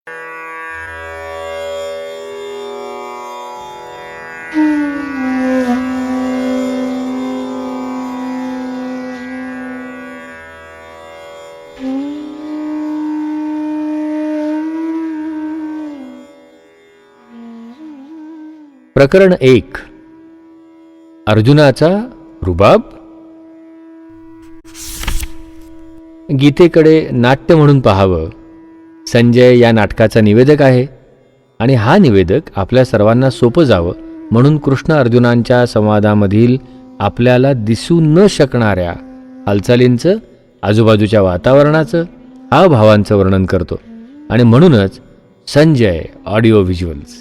प्रकरण 1. अर्जुनाचा रुबाब. गीतेकडे नाट्य म्हणून पाहावं. संजय या नाटकाचा निवेदक आहे आणि हा निवेदक आपल्या सर्वांना सोपं जावं म्हणून कृष्ण अर्जुनांच्या संवादामधील आपल्याला दिसू न शकणाऱ्या हालचालींचं, आजूबाजूच्या वातावरणाचं, हावभावांचं वर्णन करतो आणि म्हणूनच संजय ऑडिओ व्हिज्युअल्स.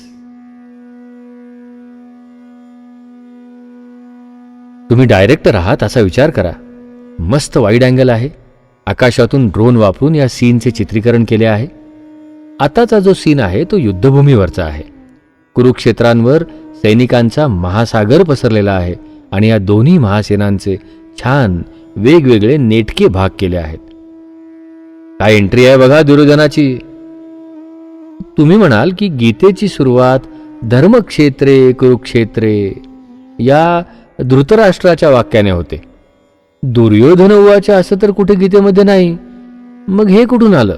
तुम्ही डायरेक्टर आहात असा विचार करा. मस्त वाईड अँगल आहे. आकाशातून ड्रोन वापरून या सीनचे चित्रीकरण केले आहे. आताचा जो सीन आहे तो युद्धभूमीवरचा आहे. कुरुक्षेत्रांवर सैनिकांचा महासागर पसरलेला आहे आणि या दोन्ही महासेनांचे छान वेगवेगळे नेटके भाग केले आहेत. काय एंट्री आहे बघा दुर्योधनाची. तुम्ही म्हणाल की गीतेची सुरुवात धर्मक्षेत्रे कुरुक्षेत्रे या धृतराष्ट्राच्या वाक्याने होते. दुर्योधन उवाच असं तर कुठे गीतेमध्ये नाही. मग हे कुठून आलं?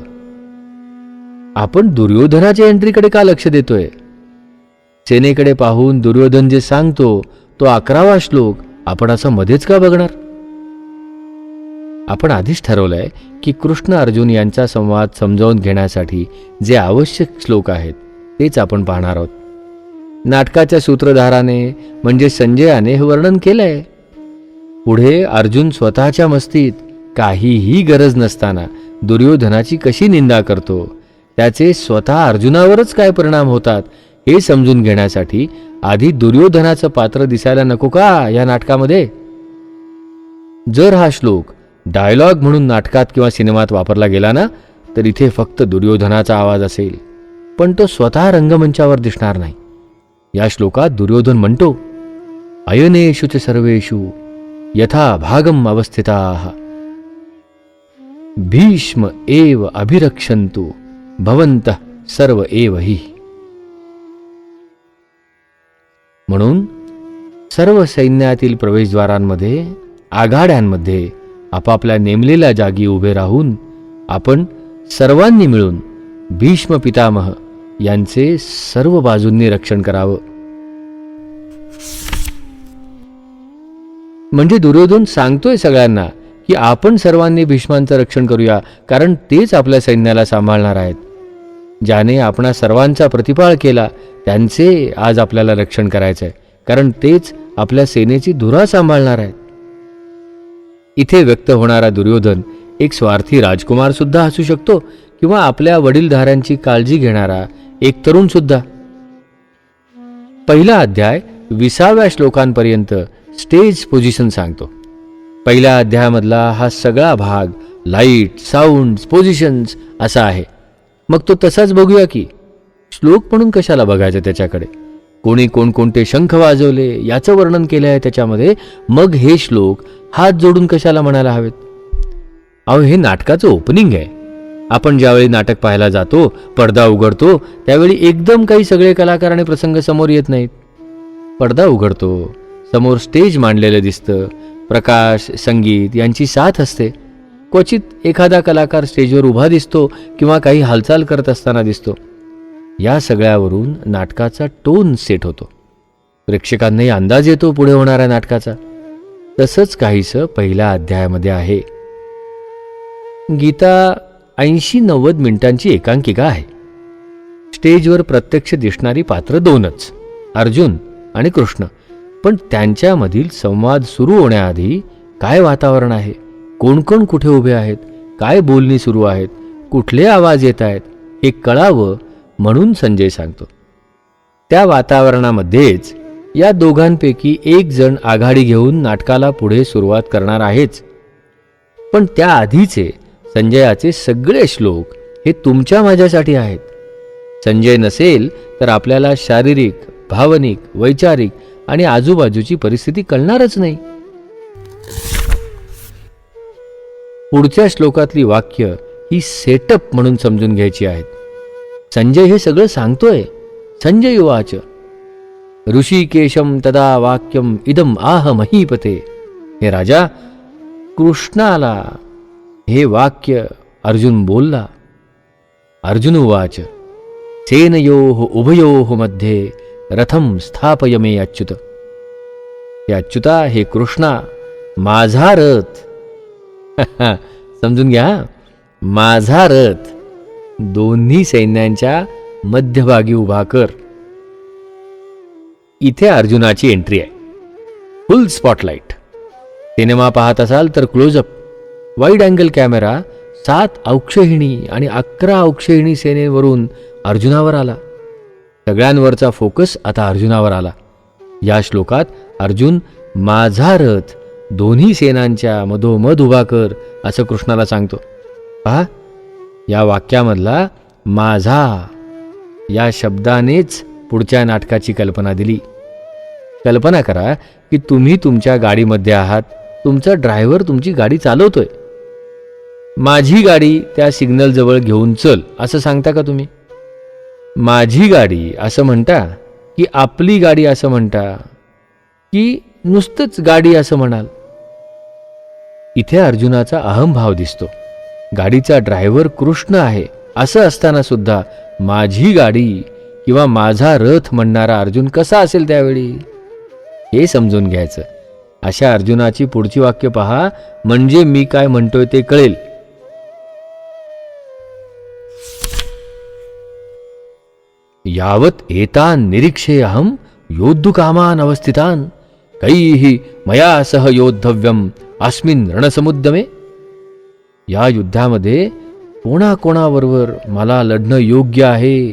आपण दुर्योधनाच्या एंट्रीकडे का लक्ष देतोय? सेनेकडे पाहून दुर्योधन जे सांगतो तो 11वा श्लोक आपण असं मध्येच का बघणार? आपण आधीच ठरवलंय की कृष्ण अर्जुन यांचा संवाद समजावून घेण्यासाठी जे आवश्यक श्लोक आहेत तेच आपण पाहणार आहोत. नाटकाच्या सूत्रधाराने म्हणजे संजयाने हे वर्णन केलंय. पुढे अर्जुन स्वतःच्या मस्तीत काहीही गरज नसताना दुर्योधनाची कशी निंदा करतो, त्याचे स्वतः अर्जुनावरच काय परिणाम होतात हे समजून घेण्यासाठी आधी दुर्योधनाचं पात्र दिसायला नको का या नाटकामध्ये? जर हा श्लोक डायलॉग म्हणून नाटकात किंवा सिनेमात वापरला गेला ना तर इथे फक्त दुर्योधनाचा आवाज असेल, पण तो स्वतः रंगमंचावर दिसणार नाही. या श्लोकात दुर्योधन म्हणतो, अयनेषु च सर्वेषु यथा भागम अवस्थिताः भीष्म एव अभिरक्षन्तु भवन्तः सर्व एव हि. म्हणून सर्व सैन्यातील प्रवेशद्वारांमध्ये, आघाड्यांमध्ये आपापल्या नेमलेल्या जागी उभे राहून आपण सर्वांनी मिळून भीष्म पितामह यांचे सर्व बाजूंनी रक्षण करावं. म्हणजे दुर्योधन सांगतोय सगळ्यांना की आपण सर्वांनी भीष्मांचं रक्षण करूया, कारण तेच आपल्या सैन्याला सांभाळणार आहेत. ज्याने आपणा सर्वांचा प्रतिपाळ केला त्यांचे आज आपल्याला रक्षण करायचंय, कारण तेच आपल्या सेनेची धुरा सांभाळणार आहेत. इथे व्यक्त होणारा दुर्योधन एक स्वार्थी राजकुमार सुद्धा असू शकतो किंवा आपल्या वडीलधाऱ्यांची काळजी घेणारा एक तरुण सुद्धा. पहिला अध्याय 20व्या श्लोकांपर्यंत स्टेज पोझिशन सांगतो. पहिल्या अध्यायामधला हा सगळा भाग लाईट, साऊंड, पोझिशन्स असा आहे. मग तो तसाच बघूया की. श्लोक म्हणून कशाला बघायचं त्याच्याकडे? कोणी कोणकोणते शंख वाजवले याचं वर्णन केलं आहे त्याच्यामध्ये. मग हे श्लोक हात जोडून कशाला म्हणायला हवेत? अहो, हे नाटकाचं ओपनिंग आहे. आपण ज्यावेळी नाटक पाहायला जातो, पडदा उघडतो, त्यावेळी एकदम काही सगळे कलाकार आणि प्रसंग समोर येत नाहीत. पडदा उघडतो, समोर स्टेज मांडलेलं दिसतं, प्रकाश, संगीत यांची साथ असते. क्वचित एखादा कलाकार स्टेजवर उभा दिसतो किंवा काही हालचाल करत असताना दिसतो. या सगळ्यावरून नाटकाचा टोन सेट होतो. प्रेक्षकांनाही अंदाज येतो पुढे होणाऱ्या नाटकाचा. तसंच काहीसं पहिल्या अध्यायामध्ये आहे. गीता 80-90 मिनिटांची एकांकिका आहे. स्टेजवर प्रत्यक्ष दिसणारी पात्र 2च, अर्जुन आणि कृष्ण. पण त्यांच्यामधील संवाद सुरू होण्याआधी काय वातावरण आहे, कोण कोण कुठे उभे आहेत, काय बोलणी सुरू आहेत, कुठले आवाज येत आहेत हे कळावं म्हणून संजय सांगतो. त्या वातावरणामध्येच या दोघांपैकी एक जण आघाडी घेऊन नाटकाला पुढे सुरुवात करणार आहेच. पण त्याआधीचे संजयाचे सगळे श्लोक हे तुमच्या माझ्यासाठी आहेत. संजय नसेल तर आपल्याला शारीरिक, भावनिक, वैचारिक आणि आजूबाजूची परिस्थिती कळणारच नाही. पुढच्या श्लोकातली वाक्य ही सेटअप म्हणून समजून घ्यायची आहेत. संजय हे सगळं सांगतोय. संजय उवाच ऋषिकेशम तदा वाक्यम इदम आह महीपते. हे राजा, कृष्णाला हे वाक्य अर्जुन बोलला. अर्जुन उवाच सेनयोः उभयोः मध्ये रथम स्थापय मे अच्युत. हे अच्युता, हे कृष्णा, माझा रथ समजून घ्या, माझा रथ दोन्ही सैन्यांच्या मध्यभागी उभा कर. इथे अर्जुनाची एंट्री आहे. फुल स्पॉटलाइट. सिनेमा पाहत असाल तर क्लोजअप, वाईड अँगल कॅमेरा 7 औक्षहिणी आणि 11 औक्षहिणी सेनेवरून अर्जुनावर आला. सगळ्यांवरचा फोकस आता अर्जुनावर आला. या श्लोकात अर्जुन माझा रथ दोन्ही सेनांच्या मधोमध उभा कर असं कृष्णाला सांगतो. पहा, या वाक्यामधला माझा या शब्दानेच पुढच्या नाटकाची कल्पना दिली. कल्पना करा की तुम्ही तुमच्या गाडीमध्ये आहात. तुमचा ड्रायव्हर तुमची गाडी चालवतोय. माझी गाडी त्या सिग्नल जवळ घेऊन चल असं सांगता का तुम्ही? माझी गाडी असं म्हणता की आपली गाडी असं म्हणता की नुसतंच गाडी असं म्हणाल? इथे अर्जुनाचा अहंभाव दिसतो. गाडीचा ड्रायव्हर कृष्ण आहे असं असताना सुद्धा माझी गाडी किंवा माझा रथ म्हणणारा अर्जुन कसा असेल त्यावेळी, हे समजून घ्यायचं. अशा अर्जुनाची पुढची वाक्य पहा, म्हणजे मी काय म्हणतोय ते कळेल. यावत एतान निरीक्षे अहम योद्धुकामान अवस्थितान कैहि मया सह योद्धव्यम अस्मिन रणसमुद्यमे. या युद्धामध्ये कोणाकोणाबरोबर मला लढणं योग्य आहे,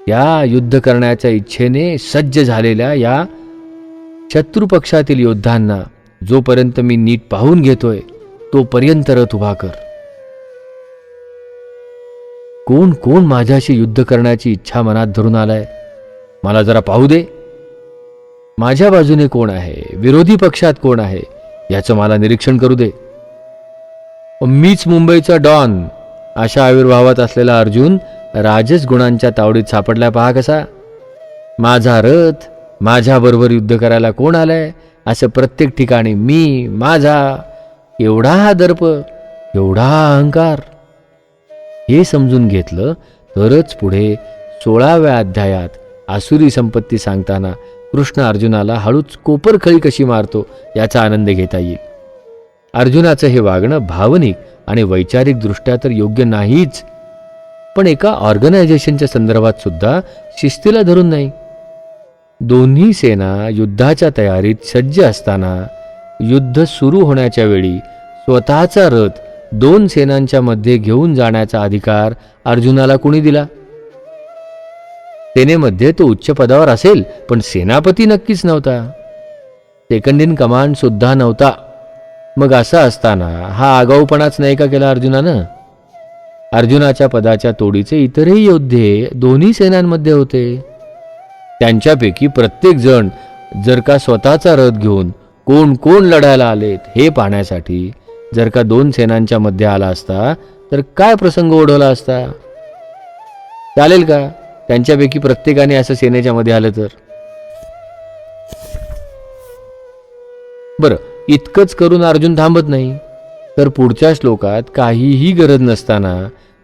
त्या युद्ध करण्याच्या इच्छेने सज्ज झालेल्या या शत्रुपक्षातील योद्धांना जोपर्यंत मी नीट पाहून घेतोय तोपर्यंत रथ उभा कर. कोण कोण माझ्याशी युद्ध करण्याची इच्छा मनात धरून आलाय, मला जरा पाहू दे. माझ्या बाजूने कोण आहे, विरोधी पक्षात कोण आहे, याचं मला निरीक्षण करू दे. मीच मुंबईचा डॉन अशा आविर्भावात असलेला अर्जुन राजस गुणांच्या तावडीत सापडला. पहा कसा. माझा रथ, माझ्याबरोबर युद्ध करायला कोण आलंय असं प्रत्येक ठिकाणी मी, माझा, एवढा हा दर्प, एवढा अहंकार. हे समजून घेतलं तरच पुढे 16व्या अध्यायात आसुरी संपत्ती सांगताना कृष्ण अर्जुनाला हळूच कोपरखळी कशी मारतो याचा आनंद घेता येईल. अर्जुनाचं हे वागणं भावनिक आणि वैचारिक दृष्ट्या तर योग्य नाहीच, पण एका ऑर्गनायझेशनच्या संदर्भात सुद्धा शिस्तीला धरून नाही. दोन्ही सेना युद्धाच्या तयारीत सज्ज असताना युद्ध सुरू होण्याच्या वेळी स्वतःचा रथ 2 सेनांच्या मध्ये घेऊन जाण्याचा अधिकार अर्जुनाला कोणी दिला? सेनेमध्ये तो उच्च पदावर असेल, पण सेनापती नक्कीच नव्हता. सेकंड इन कमांड सुद्धा नव्हता. मग असं असताना हा आगाऊपणाच नाही का केला अर्जुनानं? अर्जुनाच्या पदाच्या तोडीचे इतरही योद्धे दोन्ही सेनांमध्ये होते. त्यांच्यापैकी प्रत्येक जण जर का स्वतःचा रथ घेऊन कोण कोण लढायला आलेत हे पाहण्यासाठी जर का 2 सेनांच्या मध्ये आला असता तर काय प्रसंग ओढवला असता? चालेल का त्यांच्यापैकी प्रत्येकाने असं सेनेच्या मध्ये आलं तर? बरं, इतकंच करून अर्जुन थांबत नाही, तर पुढच्या श्लोकात काहीही गरज नसताना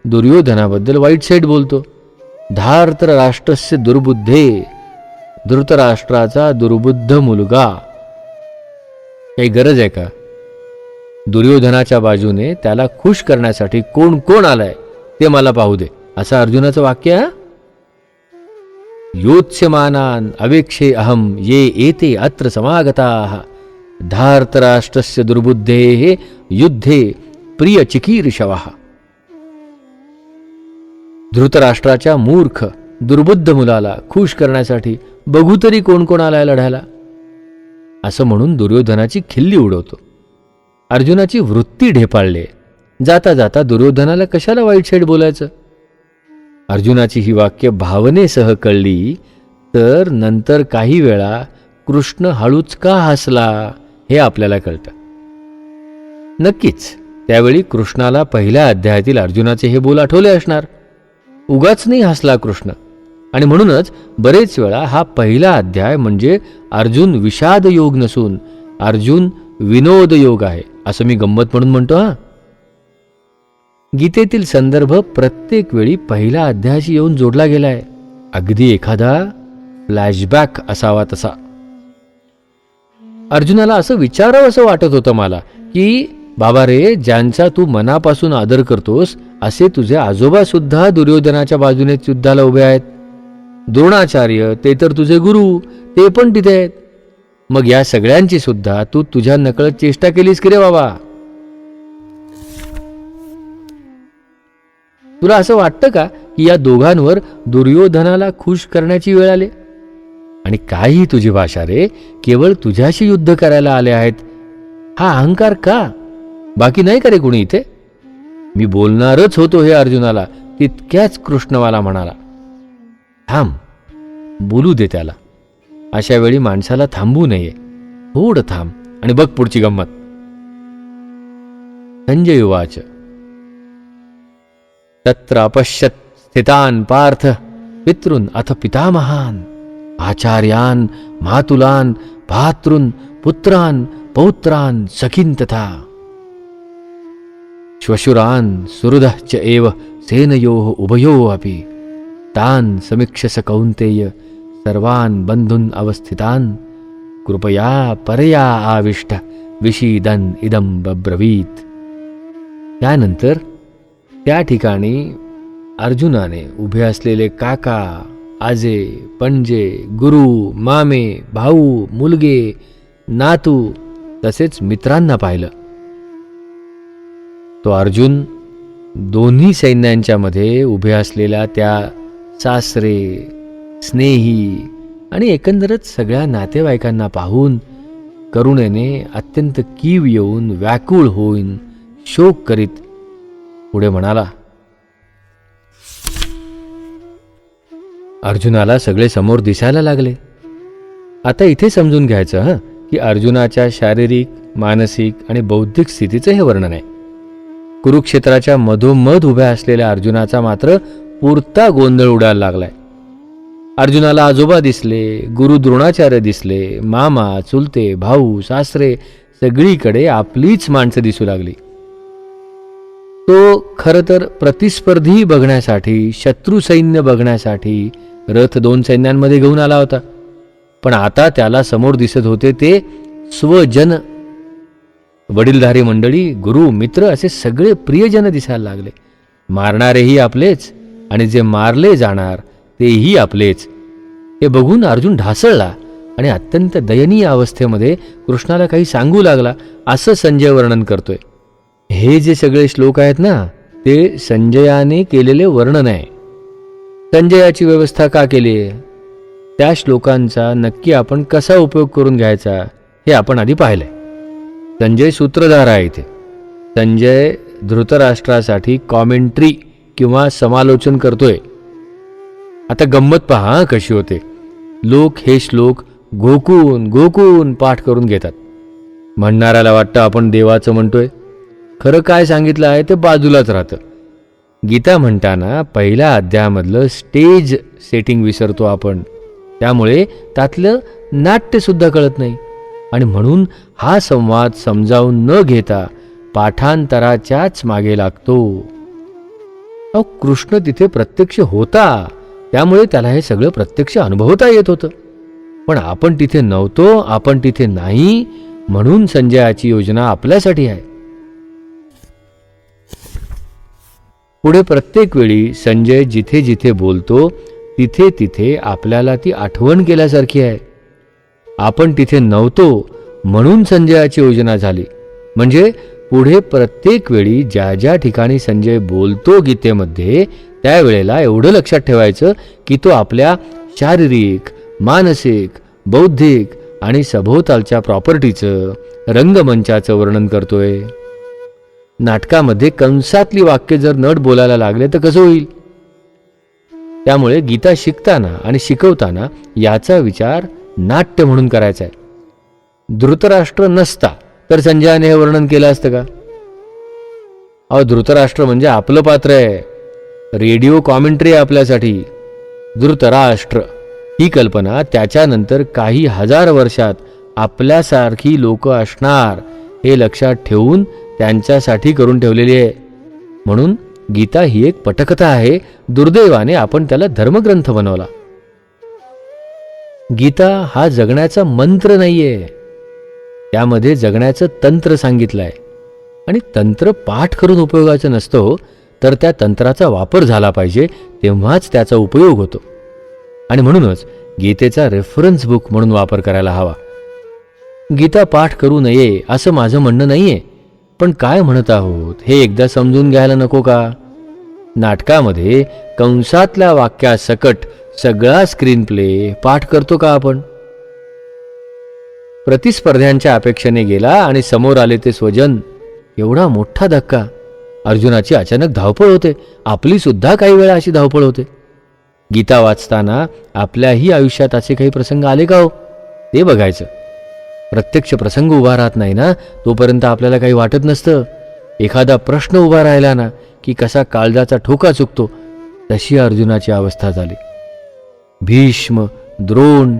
दुर्योधनाबद्दल वाईट साईड बोलतो. धार्तर राष्ट्रस्य दुर्बुद्धे, धृतराष्ट्राचा दुर्बुद्ध मुलगा. काही गरज आहे का? दुर्योधनाच्या बाजूने त्याला खुश करण्यासाठी कोण कोण आलाय ते मला पाहू दे, असं अर्जुनाचं वाक्य. योत्स्यमानान अवेक्षे अहम ये एते अत्र समागताः धार्तराष्ट्रस्य दुर्बुद्धेः युद्धे प्रिय चिकीर्षवः. धृतराष्ट्राच्या मूर्ख दुर्बुद्ध मुलाला खुश करण्यासाठी बघू तरी कोण कोण आलाय लढायला, असं म्हणून दुर्योधनाची खिल्ली उडवतो. अर्जुनाची वृत्ती ढेपाळले. जाता जाता दुर्योधनाला कशाला वाईट साईड बोलायचं? अर्जुनाची ही वाक्य भावनेसह कळली तर नंतर काही वेळा कृष्ण हळूच का हसला हे आपल्याला कळतं. नक्कीच त्यावेळी कृष्णाला पहिल्या अध्यायातील अर्जुनाचे हे बोल आठवले असणार. उगाच नाही हसला कृष्ण. आणि म्हणूनच बरेच वेळा हा पहिला अध्याय म्हणजे अर्जुन विषाद योग नसून अर्जुन विनोद योग आहे असं मी गंमत म्हणून म्हणतो. गीतेतील संदर्भ प्रत्येक वेळी पहिल्या अध्यायाशी येऊन जोडला गेलाय, अगदी एखादा फ्लॅशबॅक असावा तसा. अर्जुनाला असं विचारावं असं वाटत होतं मला की बाबा रे, ज्यांचा तू मनापासून आदर करतोस असे तुझे आजोबा सुद्धा दुर्योधनाच्या बाजूने युद्धाला उभे आहेत. द्रोणाचार्य ते तर तुझे गुरु, ते पण तिथे आहेत. मग या सगळ्यांची सुद्धा तू तुझ्या नकळत चेष्टा केलीस की रे बाबा? तुला असं वाटतं का की या दोघांवर दुर्योधनाला खुश करण्याची वेळ आली? आणि काही तुझी भाषा रे, केवळ तुझ्याशी युद्ध करायला आले आहेत हा अहंकार का? बाकी नाही का रे कोणी इथे? मी बोलणारच होतो हे अर्जुनाला, तितक्याच कृष्णवाला म्हणाला, थांब, बोलू दे त्याला. अशा वेळी माणसाला थांबू नये, थोडं थांब आणि बघ पुढची गंमत. संजय उवाच तत्र अपश्यत स्थितान पार्थ पितॄन अथ पितामहान आचार्यान मातुलान भातॄन पुत्रान पौत्रान सखीन तथा श्वशुरान सुहृदः च एव सेनयोः उभयोः अपि तान समीक्षस कौन्तेय सर्वान बंधून अवस्थितान कृपया परया आविष्ट विषीदन इदं बब्रवीत. त्यानंतर त्या ठिकाणी अर्जुनाने उभे असलेले काका, आजे, पणजे, गुरु, मामे, भाऊ, मुलगे, नातू तसेच मित्रांना पाहिलं. तो अर्जुन दोन्ही सैन्यांच्या मध्ये उभे असलेल्या त्या सासरे, स्नेही आणि एकंदरच सगळ्या नातेवाईकांना पाहून करुणेने अत्यंत कीव येऊन व्याकुळ होऊन शोक करीत पुढे म्हणाला. अर्जुनाला सगळे समोर दिसायला लागले. आता इथे समजून घ्यायचं की अर्जुनाच्या शारीरिक, मानसिक आणि बौद्धिक स्थितीचं हे वर्णन आहे. कुरुक्षेत्राच्या मधोमध उभ्या असलेल्या अर्जुनाचा मात्र पुरता गोंधळ उडायला लागलाय. अर्जुनाला आजोबा दिसले, गुरु द्रोणाचार्य दिसले, मामा, चुलते, भाऊ, सासरे सगळीकडे आपलीच माणसं दिसू लागली. तो खरं तर प्रतिस्पर्धी बघण्यासाठी, शत्रू सैन्य बघण्यासाठी रथ 2 सैन्यांमध्ये घेऊन आला होता. पण आता त्याला समोर दिसत होते ते स्वजन, वडीलधारी मंडळी, गुरु, मित्र असे सगळे प्रियजन दिसायला लागले. मारणारेही आपलेच आणि जे मारले जाणार तेही आपलेच. हे बघून अर्जुन ढासळला आणि अत्यंत दयनीय अवस्थेमध्ये कृष्णाला काही सांगू लागला असं संजय वर्णन करतोय. हे जे सगळे श्लोक आहेत ना, ते संजयाने केलेले वर्णन आहे. संजयाची व्यवस्था का केली आहे, त्या श्लोकांचा नक्की आपण कसा उपयोग करून घ्यायचा हे आपण आधी पाहिलंय. संजय सूत्रधार आहे इथे. संजय धृतराष्ट्रासाठी कॉमेंट्री किंवा समालोचन करतोय. आता गंमत पहा कशी होते. लोक हे श्लोक घोकून घोकून पाठ करून घेतात. म्हणणाऱ्याला वाटतं आपण देवाचं म्हणतोय, खरं काय सांगितलं आहे ते बाजूलाच राहतं. गीता म्हणताना पहिल्या अध्यायामधलं स्टेज सेटिंग विसरतो आपण, त्यामुळे त्यातलं नाट्य सुद्धा कळत नाही. आणि म्हणून हा संवाद समजावून न घेता पाठांतराच्याच मागे लागतो. अहो, कृष्ण तिथे प्रत्यक्ष होता, त्यामुळे त्याला हे सगळं प्रत्यक्ष अनुभवता येत होतं. पण आपण तिथे नव्हतो, आपण तिथे नाही, म्हणून संजयाची योजना आपल्यासाठी आहे. पुढे प्रत्येक वेळी संजय जिथे जिथे बोलतो तिथे तिथे आपल्याला ती आठवण केल्यासारखी आहे. आपण तिथे नव्हतो म्हणून संजयाची योजना झाली. म्हणजे पुढे प्रत्येक वेळी ज्या ज्या ठिकाणी संजय बोलतो गीतेमध्ये, त्यावेळेला एवढं लक्षात ठेवायचं की तो आपल्या शारीरिक, मानसिक, बौद्धिक आणि सभोवतालच्या प्रॉपर्टीचं, रंगमंचाचं वर्णन करतोय. नाटकामध्ये कंसातली वाक्य जर नट बोलायला लागले तर कसं होईल? त्यामुळे गीता शिकताना आणि शिकवताना याचा विचार नाट्य म्हणून करायचा आहे. धृतराष्ट्र नसता तर संजयाने हे वर्णन केलं असतं का? अहो, धृतराष्ट्र म्हणजे आपलं पात्र आहे. रेडिओ कॉमेंट्री आपल्यासाठी. धृतराष्ट्र ही कल्पना त्याच्यानंतर काही हजार वर्षात आपल्यासारखी लोक असणार हे लक्षात ठेवून त्यांच्यासाठी करून ठेवलेली आहे. म्हणून गीता ही एक पटकथा आहे. दुर्दैवाने आपण त्याला धर्मग्रंथ बनवला. गीता हा जगण्याचा मंत्र नाहीये, त्यामध्ये जगण्याचं तंत्र सांगितलंय. आणि तंत्र पाठ करून उपयोगाचं नसतं, तर त्या तंत्राचा वापर झाला पाहिजे, तेव्हाच त्याचा उपयोग होतो. आणि म्हणूनच गीतेचा रेफरन्स बुक म्हणून वापर करायला हवा. गीता पाठ करू नये असं माझं म्हणणं नाहीये, पण काय म्हणत आहोत हे एकदा समजून घ्यायला नको का? नाटकामध्ये कंसातल्या वाक्यासकट सगळा स्क्रीन प्ले पाठ करतो का आपण? प्रतिस्पर्ध्यांच्या अपेक्षेने गेला आणि समोर आले ते स्वजन. एवढा मोठा धक्का. अर्जुनाची अचानक धावपळ होते. आपली सुद्धा काही वेळा अशी धावपळ होते. गीता वाचताना आपल्याही आयुष्यात असे काही प्रसंग आले का हो, ते बघायचं. प्रत्यक्ष प्रसंग उभा राहत नाही ना, तोपर्यंत आपल्याला काही वाटत नसतं. एखादा प्रश्न उभा राहिला ना की कसा काळजाचा ठोका चुकतो, तशी अर्जुनाची अवस्था झाली. भीष्म, द्रोण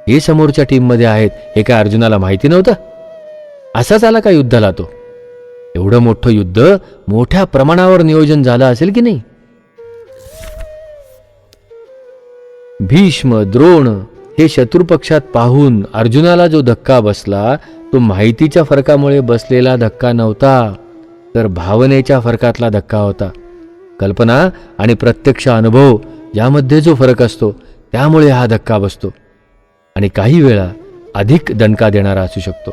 हे समोरच्या टीममध्ये आहेत हे काय अर्जुनाला माहिती नव्हतं? असाच आला का युद्धाला तो? एवढं मोठं युद्ध मोठ्या प्रमाणावर नियोजन झालं असेल की नाही? भीष्म, द्रोण हे शत्रुपक्षात पाहून अर्जुनाला जो धक्का बसला, तो माहितीच्या फरकामुळे बसलेला धक्का नव्हता, तर भावनेच्या फरकातला धक्का होता. कल्पना आणि प्रत्यक्ष अनुभव यामध्ये जो फरक असतो, त्यामुळे हा धक्का बसतो आणि काही वेळा अधिक दणका देणारा असू शकतो.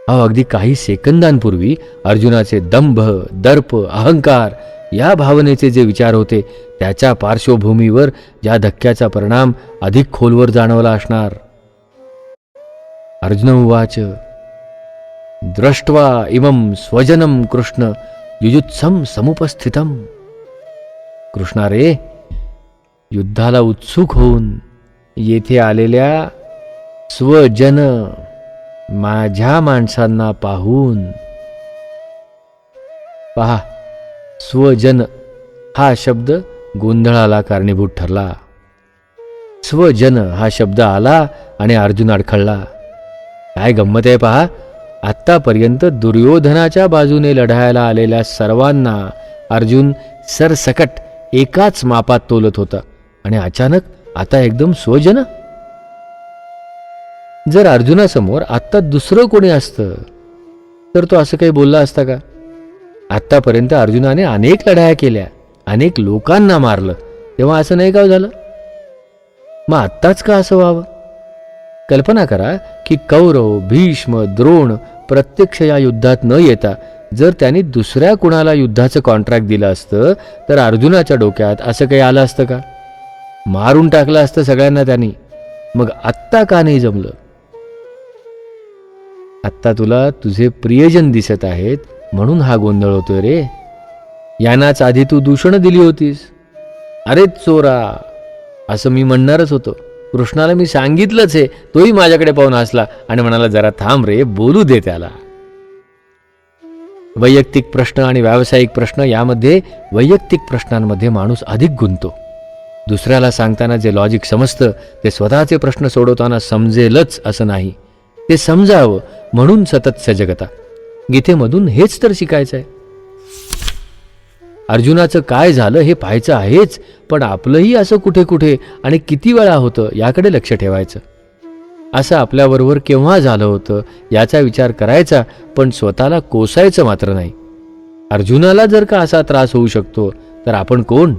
अगदी काही सेकंदांपूर्वी अर्जुनाचे दंभ, दर्प, अहंकार या भावनेचे जे विचार होते, त्याच्या पार्श्वभूमीवर ज्या धक्क्याचा परिणाम अधिक खोलवर जाणवला असणार. अर्जुन उवाच दृष्ट्वा इमं स्वजनम कृष्ण युयुत्सम समुपस्थितम. कृष्णा रे, युद्धाला उत्सुक होऊन येथे आलेल्या स्वजन माझ्या माणसांना पाहून. पहा, स्वजन हा शब्द गोंधळाला कारणीभूत ठरला. स्वजन हा शब्द आला आणि अर्जुन अडखळला. काय गंमत आहे पहा, आत्तापर्यंत दुर्योधनाच्या बाजूने लढायला आलेल्या सर्वांना अर्जुन सरसकट एकाच मापात तोलत होता आणि अचानक आता एकदम स्वजन. जर अर्जुनासमोर आत्ता दुसरं कोणी असतं तर तो असं काही बोलला असता का? आत्तापर्यंत अर्जुनाने अनेक लढाया केल्या, अनेक लोकांना मारलं, तेव्हा असं नाही का झालं? मग आत्ताच का असं व्हावं? कल्पना करा की कौरव, भीष्म, द्रोण प्रत्यक्ष या युद्धात न येता जर त्यांनी दुसऱ्या कुणाला युद्धाचं कॉन्ट्रॅक्ट दिलं असतं, तर अर्जुनाच्या डोक्यात असं काही आलं असतं का? मारून टाकलं असतं सगळ्यांना त्यांनी. मग आत्ता का नाही जमलं? आत्ता तुला तुझे प्रियजन दिसत आहेत म्हणून हा गोंधळ होतोय रे. यांनाच आधी तू दूषणं दिली होतीस. अरे चोरा, असं मी म्हणणारच होतो. कृष्णाला मी सांगितलंच आहे, तोही माझ्याकडे पाहून हसला आणि म्हणाला जरा थांब रे, बोलू दे त्याला. वैयक्तिक प्रश्न आणि व्यावसायिक प्रश्न यामध्ये वैयक्तिक प्रश्नांमध्ये माणूस अधिक गुंततो. दुसऱ्याला सांगताना जे लॉजिक समजतं ते स्वतःचे प्रश्न सोडवताना समजेलच असं नाही. ते समजावं म्हणून सतत सजगता. गीतेमधून हेच तर शिकायचं आहे. अर्जुनाचं काय झालं हे पाहायचं आहेच, पण आपलंही असं कुठे कुठे आणि किती वेळा होतं याकडे लक्ष ठेवायचं. असं आपल्याबरोबर केव्हा झालं होतं याचा विचार करायचा, पण स्वतःला कोसायचं मात्र नाही. अर्जुनाला जर का असा त्रास होऊ शकतो तर आपण कोण?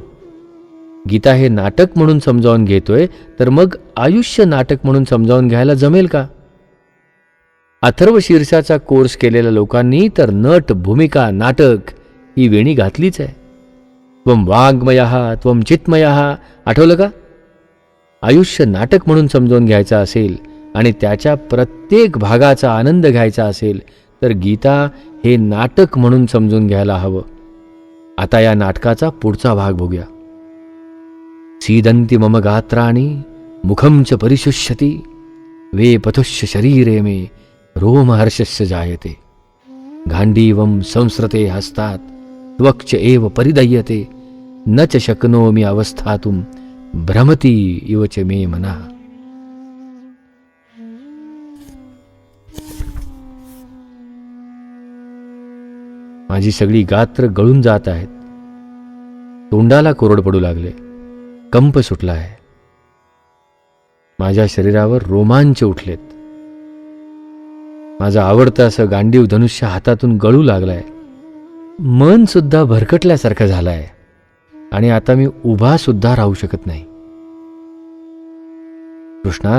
गीता हे नाटक म्हणून समजावून घेतोय, तर मग आयुष्य नाटक म्हणून समजावून घ्यायला जमेल का? अथर्व शीर्षाचा कोर्स केलेल्या लोकांनी तर नट, भूमिका, नाटक ही वेणी घातलीच आहे. त्वम वाङ्मयः त्वम चित्मयः, आठवलं का? आयुष्य नाटक म्हणून समजावून घ्यायचं असेल आणि त्याच्या प्रत्येक भागाचा आनंद घ्यायचा असेल तर गीता हे नाटक म्हणून समजून घ्यायला हवं. आता या नाटकाचा पुढचा भाग बघूया. सीदंती मम गात्राणि मुखं च परिशुष्यति वेपथुश्च शरीरे मे रोमहर्षस्य जायते गांडीवं संस्रते हस्तात् त्वक्च एव परिदह्यते न च शक्नोमि अवस्थातुं भ्रमती इव च मे मनः. माझी सगळी गात्र गळून जात आहेत. तोंडाला कोरड पडू लागले. कंप सुटला आहे. माझ्या शरीरावर रोमांच उठलेत. माझं आवडतं असं गांडीव धनुष्य हातातून गळू लागलाय. मन सुद्धा भरकटल्यासारखं झालंय आणि आता मी उभा सुद्धा राहू शकत नाही. कृष्णा,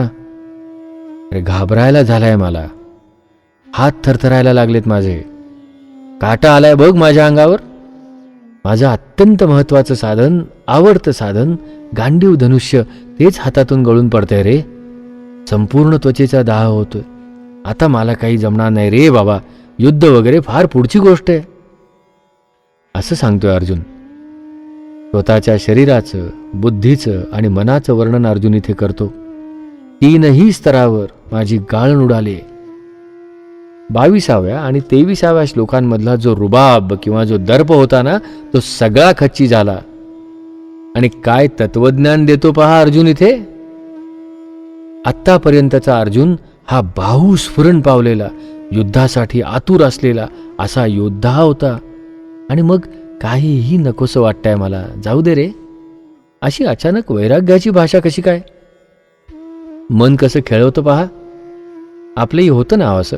अरे घाबरायला झालाय मला. हात थरथरायला लागलेत माझे. काटा आलाय बघ माझ्या अंगावर. माझं अत्यंत महत्वाचं साधन, आवडतं साधन गांडीव धनुष्य, तेच हातातून गळून पडतंय रे. संपूर्ण त्वचेचा दाह होतोय. आता मला काही जमणार नाही रे बाबा. युद्ध वगैरे फार पुढची गोष्ट आहे, असं सांगतोय अर्जुन. स्वतःच्या शरीराचं, बुद्धीचं आणि मनाचं वर्णन अर्जुन इथे करतो. तीनही स्तरावर माझी गाळण उडाली. 22व्या आणि 23व्या श्लोकांमधला जो रुबाब किंवा जो दर्प होता ना, तो सगळा खच्ची झाला. आणि काय तत्वज्ञान देतो पहा अर्जुन इथे. आत्तापर्यंतचा अर्जुन हा बाहुस्फुरण पावलेला, युद्धासाठी आतुर असलेला असा योद्धा होता. आणि मग काहीही नकोसं वाटतंय मला. जाऊ दे रे. अशी अचानक वैराग्याची भाषा कशी काय? मन कसं खेळवतं पहा. आपलंही होतं ना असं.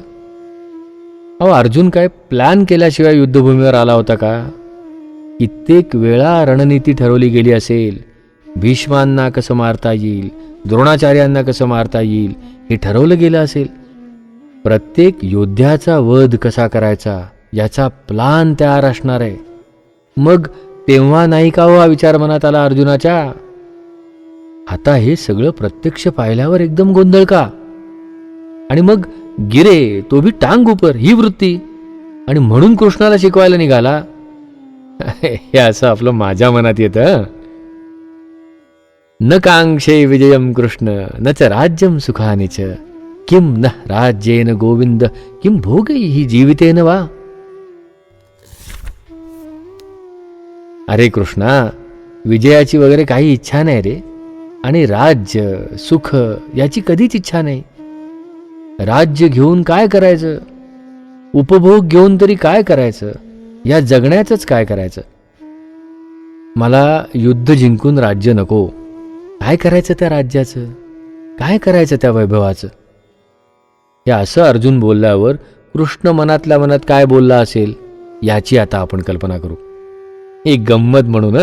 अहो, अर्जुन काय प्लॅन केल्याशिवाय युद्धभूमीवर आला होता का? कित्येक वेळा रणनीती ठरवली गेली असेल. भीष्मांना कसं मारता येईल, द्रोणाचार्यांना कसं मारता येईल हे ठरवलं गेलं असेल. प्रत्येक योद्ध्याचा वध कसा करायचा याचा प्लान तयार असणार आहे. मग तेव्हा नाही का हो हा विचार मनात आला अर्जुनाच्या? आता हे सगळं प्रत्यक्ष पाहिल्यावर एकदम गोंधळ का? आणि मग गिरे तो भी टांग उपर ही वृत्ती. आणि म्हणून कृष्णाला शिकवायला निघाला. हे असं आपलं माझ्या मनात येतं. न कांक्षे विजयम कृष्ण न च राज्यम सुखानि च किम न राज्येन गोविंद किम भोगैहि जीवितेन वा. अरे कृष्णा, विजयाची वगैरे काही इच्छा नाही रे. आणि राज्य सुख याची कधीच इच्छा नाही. राज्य घेऊन काय करायचं, उपभोग घेऊन तरी काय करायचं, या जगण्याचंच काय करायचं. मला युद्ध जिंकून राज्य नको. काय करायचं त्या राज्याचं, काय करायचं त्या वैभवाचं. हे असं अर्जुन बोलल्यावर कृष्ण मनातल्या मनात काय बोलला असेल याची आता आपण कल्पना करू. एक गंमत म्हणून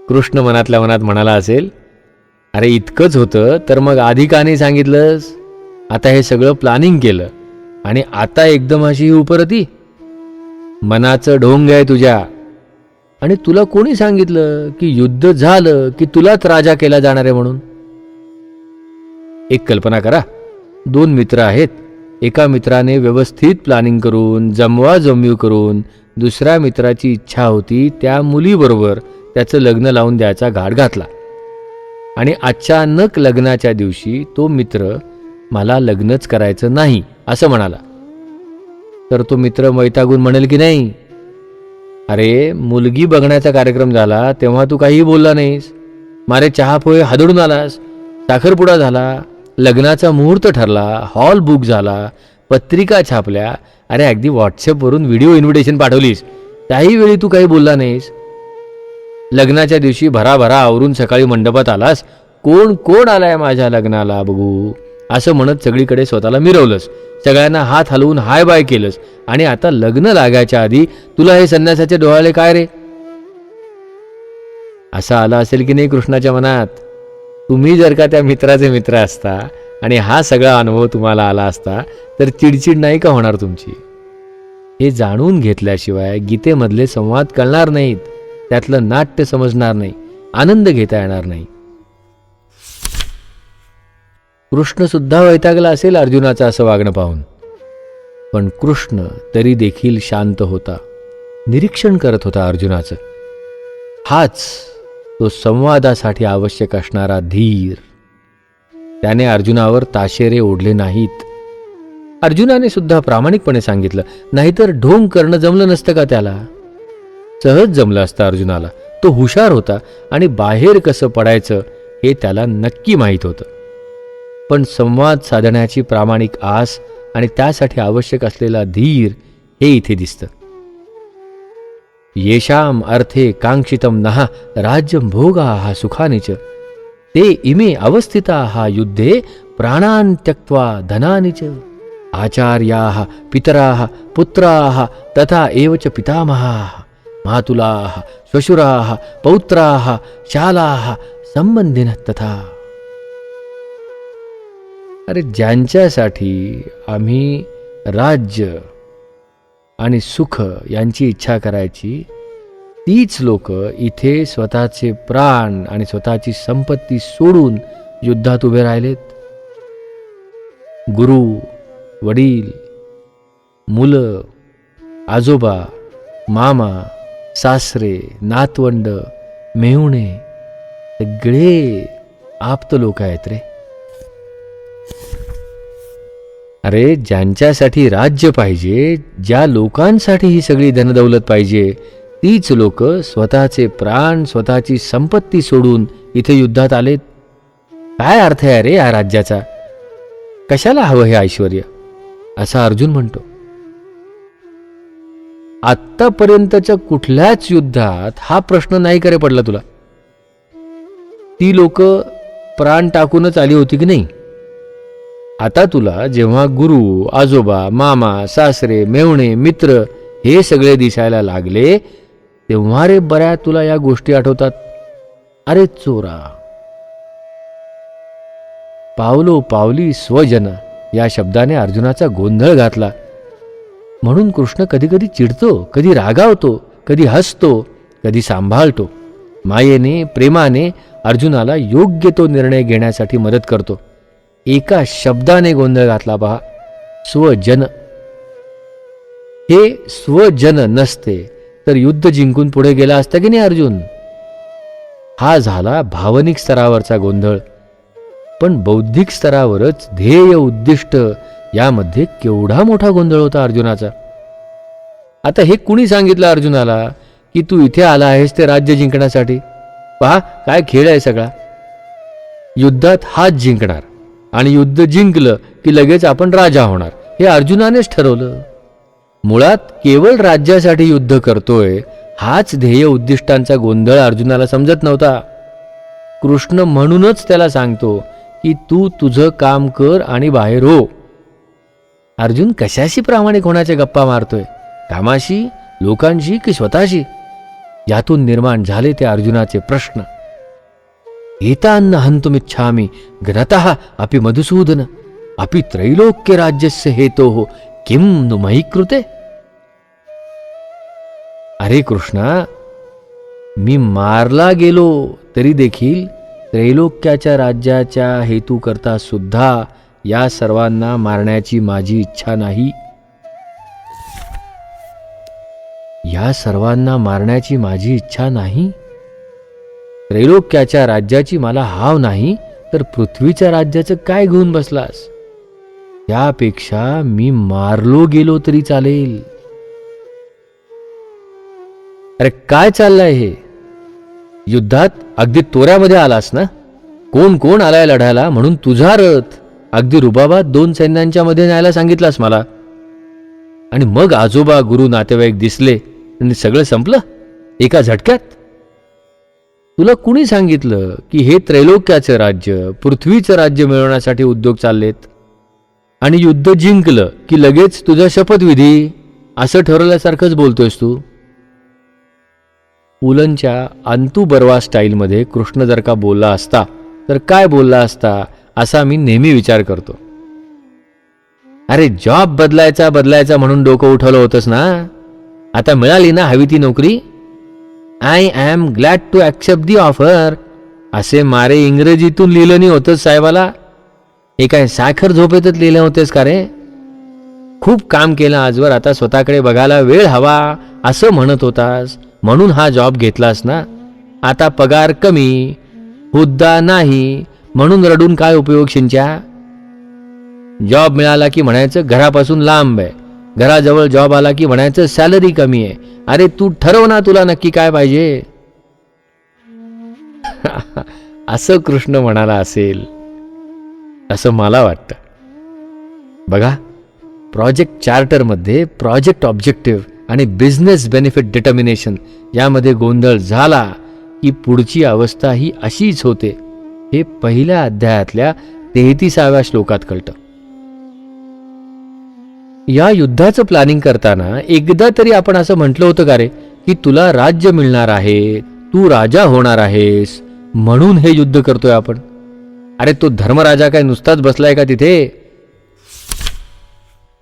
कृष्ण मनातल्या मनात म्हणाला असेल, अरे इतकंच होतं तर मग आधी का नाही सांगितलंस. आता हे सगळं प्लॅनिंग केलं आणि आता एकदम अशी उपरती. मनाचं ढोंग आहे तुझ्या. आणि तुला कोणी सांगितलं की युद्ध झालं की तुलाच राजा केला जाणार आहे म्हणून. एक कल्पना करा. 2 मित्र आहेत. एका मित्राने व्यवस्थित प्लॅनिंग करून जमवाजमवी करून दुसऱ्या मित्राची इच्छा होती त्या मुलीबरोबर त्याचं लग्न लावून द्यायचा घाट घातला. आणि अचानक लग्नाच्या दिवशी तो मित्र मला लग्नच करायचं नाही असं म्हणाला. तर तो मित्र वैतागून म्हणेल की नाही, अरे मुलगी बघण्याचा कार्यक्रम झाला तेव्हा तू काहीही बोलला नाहीस. मारे चहा पोहे हादडून आलास. साखरपुडा झाला, लग्नाचा मुहूर्त ठरला, हॉल बुक झाला, पत्रिका छापल्या. अरे अगदी व्हॉट्सअपवरून व्हिडिओ इन्व्हिटेशन पाठवलीस, त्याही वेळी तू काही बोलला नाहीस. लग्नाच्या दिवशी भराभरा आवरून सकाळी मंडपात आलास. कोण कोण आलाय माझ्या लग्नाला बघू असं म्हणत सगळीकडे स्वतःला मिरवलंस. सगळ्यांना हात हलवून हाय बाय केलंस. आणि आता लग्न लागायच्या आधी तुला हे संन्यासाचे डोहाळे काय रे असं आलं असेल की नाही कृष्णाच्या मनात. तुम्ही जर का त्या मित्राचे मित्र असता आणि हा सगळा अनुभव तुम्हाला आला असता तर चिडचिड नाही का होणार तुमची. हे जाणून घेतल्याशिवाय गीतेमधले संवाद कळणार नाहीत, त्यातलं नाट्य समजणार नाही, आनंद घेता येणार नाही. कृष्ण सुद्धा वैतागला असेल अर्जुनाचं असं वागणं पाहून. पण कृष्ण तरी देखील शांत होता, निरीक्षण करत होता अर्जुनाचं. हाच तो संवादासाठी आवश्यक असणारा धीर. त्याने अर्जुनावर ताशेरे ओढले नाहीत. अर्जुनाने सुद्धा प्रामाणिकपणे सांगितलं, नाहीतर ढोंग करणं जमलं नसतं का त्याला. सहज जमलं असतं अर्जुनाला. तो हुशार होता आणि बाहेर कसं पडायचं हे त्याला नक्की माहीत होतं. पण संवाद साधण्याची प्रामाणिक आस आणि त्यासाठी आवश्यक असलेला धीर हे इथे दिसतं. येशाम अर्थे कांक्षितम नहा राज्यं भोगाः सुखानिच ते इमे अवस्थिताः युद्धे प्राणान् त्यक्त्वा धनानि च आचार्याः पितराः पुत्राः तथा एव च पितामहाः मातुलाः श्वशुराः पौत्राः शालाः संबंधिनः तथा. अरे ज्यांच्यासाठी आम्ही राज्य आणि सुख यांची इच्छा करायची तीच लोक इथे स्वतःचे प्राण आणि स्वतःची संपत्ती सोडून युद्धात उभे राहिलेत. गुरु, वडील, मुलं, आजोबा, मामा, सासरे, नातवंड, मेहुणे सगळे आप्त लोक आहेत रे. अरे ज्यांच्यासाठी राज्य पाहिजे, ज्या लोकांसाठी ही सगळी धनदौलत पाहिजे, तीच लोक स्वतःचे प्राण स्वतःची संपत्ती सोडून इथे युद्धात आलेत. काय अर्थ आहे रे या राज्याचा? कशाला हवं हे ऐश्वर्य? असा अर्जुन म्हणतो. आत्तापर्यंतच्या कुठल्याच युद्धात हा प्रश्न नाही करे पडला तुला? ती लोक प्राण टाकूनच आली होती की नाही? आता तुला जेव्हा गुरु, आजोबा, मामा, सासरे, मेहुणे, मित्र हे सगळे दिसायला लागले तेव्हा रे बऱ्या तुला या गोष्टी आठवतात. अरे चोरा, पावलो पावली स्वजन या शब्दाने अर्जुनाचा गोंधळ घातला. म्हणून कृष्ण कधी कधी चिडतो, कधी रागावतो, कधी हसतो, कधी सांभाळतो. मायेने, प्रेमाने अर्जुनाला योग्य तो निर्णय घेण्यासाठी मदत करतो. एका शब्दाने गोंधळ घातला पहा, स्वजन. हे स्वजन नसते तर युद्ध जिंकून पुढे गेला असता की नाही अर्जुन? हा झाला भावनिक स्तरावरचा गोंधळ. पण बौद्धिक स्तरावरच ध्येय उद्दिष्ट यामध्ये केवढा मोठा गोंधळ होता अर्जुनाचा. आता हे कुणी सांगितलं अर्जुनाला की तू इथे आला आहेस ते राज्य जिंकण्यासाठी? पहा काय खेळ आहे सगळा. युद्धात हाच जिंकणार आणि युद्ध जिंकलं की लगेच आपण राजा होणार हे अर्जुनानेच ठरवलं. मुळात केवळ राज्यासाठी युद्ध करतोय हाच ध्येय उद्दिष्टांचा गोंधळ अर्जुनाला समजत नव्हता. कृष्ण म्हणूनच त्याला सांगतो की तू तुझं काम कर आणि बाहेर हो. अर्जुन कशाशी प्रामाणिक होण्याच्या गप्पा मारतोय? कामाशी, लोकांशी की स्वतःशी? यातून निर्माण झाले ते अर्जुनाचे प्रश्न. एतान्न हन्तुमिच्छामि घ्नतः अपि मधुसूदन अपि त्रैलोक्य राज्यस्य हेतोः किम नु मयि कृते. अरे कृष्णा, मी मारला गेलो तरी देखील त्रैलोक्याच्या राज्याच्या हेतू करता सुद्धा या सर्वांना मारण्याची माझी इच्छा नाही. या सर्वांना मारण्याची माझी इच्छा नाही. त्रैलोक्याच्या राज्याची मला हाव नाही तर पृथ्वीच्या राज्याचं काय घेऊन बसलास? त्यापेक्षा मी मारलो गेलो तरी चालेल. अरे काय चाललंय हे? युद्धात अगदी तोऱ्यामध्ये आलास ना? कोण कोण आलाय लढायला म्हणून तुझा रथ अगदी रुबाबात 2 सैन्यांच्या मध्ये न्यायला सांगितलास मला. आणि मग आजोबा, गुरु, नातेवाईक दिसले आणि सगळं संपलं एका झटक्यात. तुला कुणी सांगितलं की हे त्रैलोक्याचं राज्य, पृथ्वीचं राज्य मिळवण्यासाठी उद्योग चाललेत? आणि युद्ध जिंकलं की लगेच तुझा शपथविधी असं ठरवल्यासारखंच बोलतोयस तू. पुलंच्या अंतू बर्वा स्टाईलमध्ये कृष्ण जर का बोलला असता तर काय बोलला असता असा मी नेहमी विचार करतो. अरे जॉब बदलायचा म्हणून डोकं उठवलं होतंस ना? आता मिळाली ना हवी ती नोकरी? I am glad to accept the offer असे मारे इंग्रजीतून लिहिलं नाही होतंच साहेबाला. हे काय साखर झोपेतच लिहिले होतेस का रे? खूप काम केलं आजवर, आता स्वतःकडे बघायला वेळ हवा असं म्हणत होतास म्हणून हा जॉब घेतलास ना. आता पगार कमी, हुद्दा नाही म्हणून रडून काय उपयोग शिंच्या? जॉब मिळाला की म्हणायचं घरापासून लांब आहे, घराजवळ जॉब आला की म्हणायचं सॅलरी कमी आहे. अरे तू ठरव ना तुला नक्की काय पाहिजे. असं कृष्ण म्हणाला असेल असं मला वाटतं. बघा, प्रोजेक्ट चार्टरमध्ये प्रोजेक्ट ऑब्जेक्टिव्ह आणि बिझनेस बेनिफिट डिटर्मिनेशन यामध्ये गोंधळ झाला की पुढची अवस्था ही अशीच होते, हे पहिल्या अध्यायातल्या 33व्या श्लोकात कळतं. या युद्धाचं प्लॅनिंग करताना एकदा तरी आपण असं म्हटलं होतं का रे, की तुला राज्य मिळणार आहे, तू राजा होणार आहेस, म्हणून हे युद्ध करतोय आपण. अरे तो धर्मराजा काय नुसताच बसलाय का तिथे?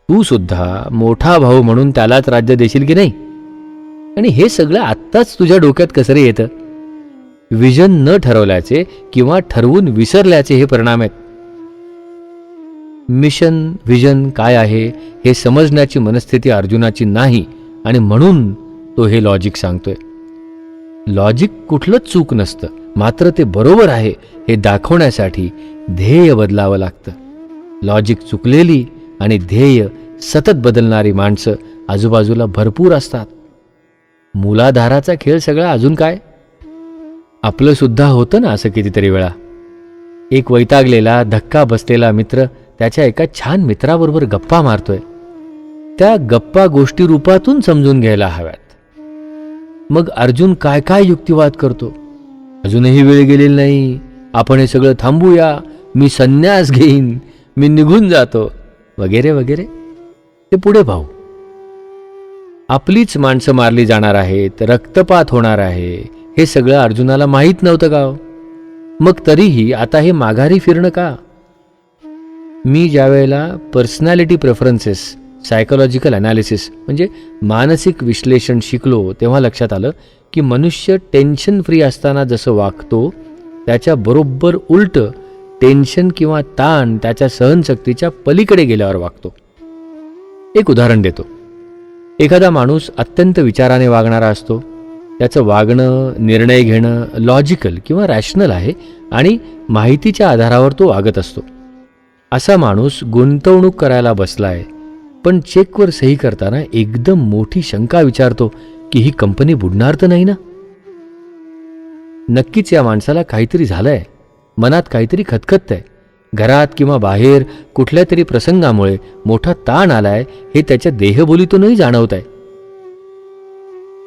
तू सुद्धा मोठा भाऊ म्हणून त्यालाच राज्य देशील की नाही? आणि हे सगळं आत्ताच तुझ्या डोक्यात कसं रे येतं? विजन न ठरवल्याचे किंवा ठरवून विसरल्याचे हे परिणाम आहेत. मिशन विजन काय आहे हे समजण्याची मनस्थिती अर्जुनाची नाही, आणि म्हणून तो हे लॉजिक सांगतोय. लॉजिक कुठलंच चूक नसतं, मात्र ते बरोबर आहे हे दाखवण्यासाठी ध्येय बदलावं लागतं. लॉजिक चुकलेली आणि ध्येय सतत बदलणारी माणसं आजूबाजूला भरपूर असतात. मूलाधाराचा खेळ सगळा अजून काय. आपलं सुद्धा होतं ना असं कितीतरी वेळा. एक वैतागलेला धक्का बसलेला मित्र त्याच्या एका छान मित्राबरोबर गप्पा मारतोय. त्या गप्पा गोष्टी रूपातून समजून घ्यायला हव्यात. मग अर्जुन काय काय युक्तिवाद करतो. अजूनही वेळ गेलेली नाही, आपण हे सगळं थांबूया, मी संन्यास घेईन, मी निघून जातो, वगैरे वगैरे. ते पुढे पाहू. आपलीच माणसं मारली जाणार आहेत, रक्तपात होणार आहे, हे सगळं अर्जुनाला माहीत नव्हतं का? मग तरीही आता हे माघारी फिरणं का? मी ज्यावेळेला पर्सनॅलिटी प्रेफरन्सेस, सायकोलॉजिकल ॲनालिसिस म्हणजे मानसिक विश्लेषण शिकलो, तेव्हा लक्षात आलं की मनुष्य टेन्शन फ्री असताना जसं वागतो त्याच्या बरोबर उलट टेन्शन किंवा ताण त्याच्या सहनशक्तीच्या पलीकडे गेल्यावर वागतो. एक उदाहरण देतो. एखादा माणूस अत्यंत विचाराने वागणारा असतो. त्याचं वागणं, निर्णय घेणं लॉजिकल किंवा रॅशनल आहे आणि माहितीच्या आधारावर तो वागत असतो. असा माणूस गुंतवणूक करायला बसलाय, पण चेकवर सही करताना एकदम मोठी शंका विचारतो की ही कंपनी बुडणार तर नाही ना? नक्कीच या माणसाला काहीतरी झालंय, मनात काहीतरी खतखततंय. घरात किंवा बाहेर कुठल्या तरी प्रसंगामुळे मोठा ताण आलाय हे त्याच्या देहबोलीतूनही जाणवत आहे.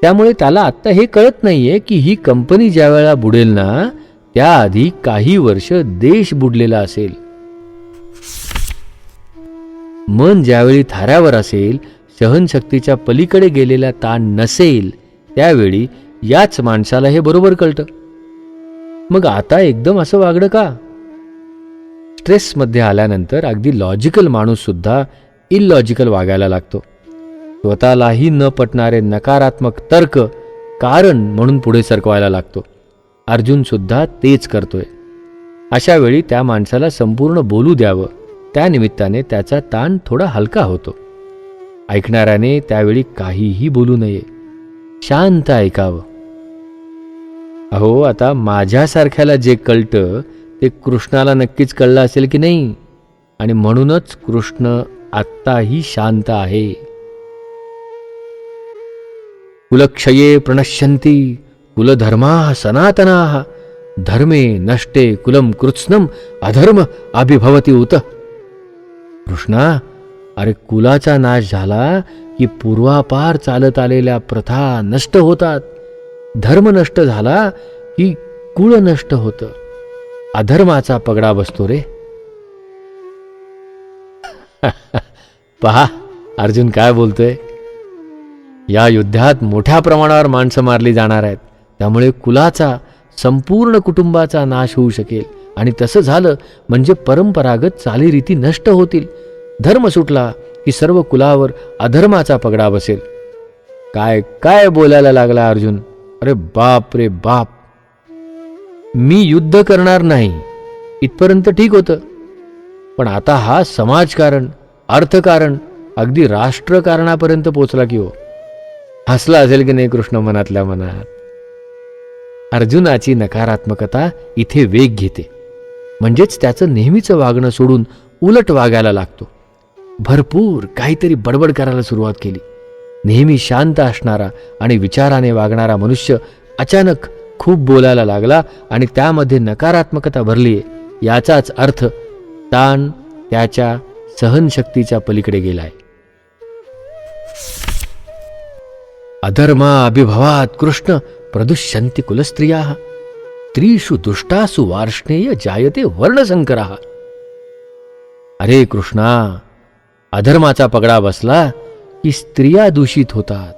त्यामुळे त्याला आत्ता हे कळत नाहीये की ही कंपनी ज्या वेळेला बुडेल ना, त्याआधी काही वर्ष देश बुडलेला असेल. मन ज्यावेळी थाऱ्यावर असेल, सहनशक्तीच्या पलीकडे गेलेला ताण नसेल, त्यावेळी याच माणसाला हे बरोबर कळतं. मग आता एकदम असं वागणं का? स्ट्रेसमध्ये आल्यानंतर अगदी लॉजिकल माणूस सुद्धा इलॉजिकल वागायला लागतो. स्वतःलाही न पटणारे नकारात्मक तर्क कारण म्हणून पुढे सरकवायला लागतो. अर्जुन सुद्धा तेच करतोय. अशा वेळी त्या माणसाला संपूर्ण बोलू द्यावं, त्या निमित्ताने त्याचा ताण थोडा हलका होतो. ऐकणाऱ्याने त्यावेळी काहीही बोलू नये, शांत ऐकावं. अहो, आता माझ्यासारख्याला जे कळतं ते कृष्णाला नक्कीच कळलं असेल की नाही, आणि म्हणूनच कृष्ण आत्ताही शांत आहे. कुलक्षये प्रणश्यन्ति कुलधर्माः सनातनाः धर्मे नष्टे कुलम कृत्स्नम अधर्म अभिभवति उत. कृष्णा, अरे कुलाचा नाश झाला की पूर्वापार चालत आलेल्या प्रथा नष्ट होतात. धर्म नष्ट झाला की कुळ नष्ट होतं. अधर्माचा पगडा बसतो रे. पहा अर्जुन काय बोलतोय. या युद्धात मोठ्या प्रमाणावर माणसं मारली जाणार आहेत. त्यामुळे कुलाचा, संपूर्ण कुटुंबाचा नाश होऊ शकेल. आणि तसं झालं म्हणजे परंपरागत चालीरीती नष्ट होतील. धर्म सुटला की सर्व कुलावर अधर्माचा पगडा बसेल. काय काय बोलायला लागला अर्जुन. अरे बाप रे बाप. मी युद्ध करणार नाही इथपर्यंत ठीक होतं, पण आता हा समाजकारण, अर्थकारण, अगदी राष्ट्रकारणापर्यंत पोचला की हो. हसला असेल की नाही कृष्ण मनातल्या मनात. अर्जुनाची नकारात्मकता इथे वेग घेते. म्हणजेच त्याचं नेहमीचं वागणं सोडून उलट वागायला लागतो. भरपूर काहीतरी बडबड करायला सुरुवात केली. नेहमी शांत असणारा आणि विचाराने वागणारा मनुष्य अचानक खूप बोलायला लागला आणि त्यामध्ये नकारात्मकता भरली, याचाच अर्थ ताण त्याच्या सहनशक्तीच्या पलीकडे गेलाय. अधर्मा अभिभवात कृष्ण प्रदुष्यन्ति कुलस्त्रियाः स्त्रीषु दुष्टासु वार्ष्णेय जायते वर्णसंकरः. अरे कृष्णा, अधर्माचा पगडा बसला की स्त्रिया दूषित होतात.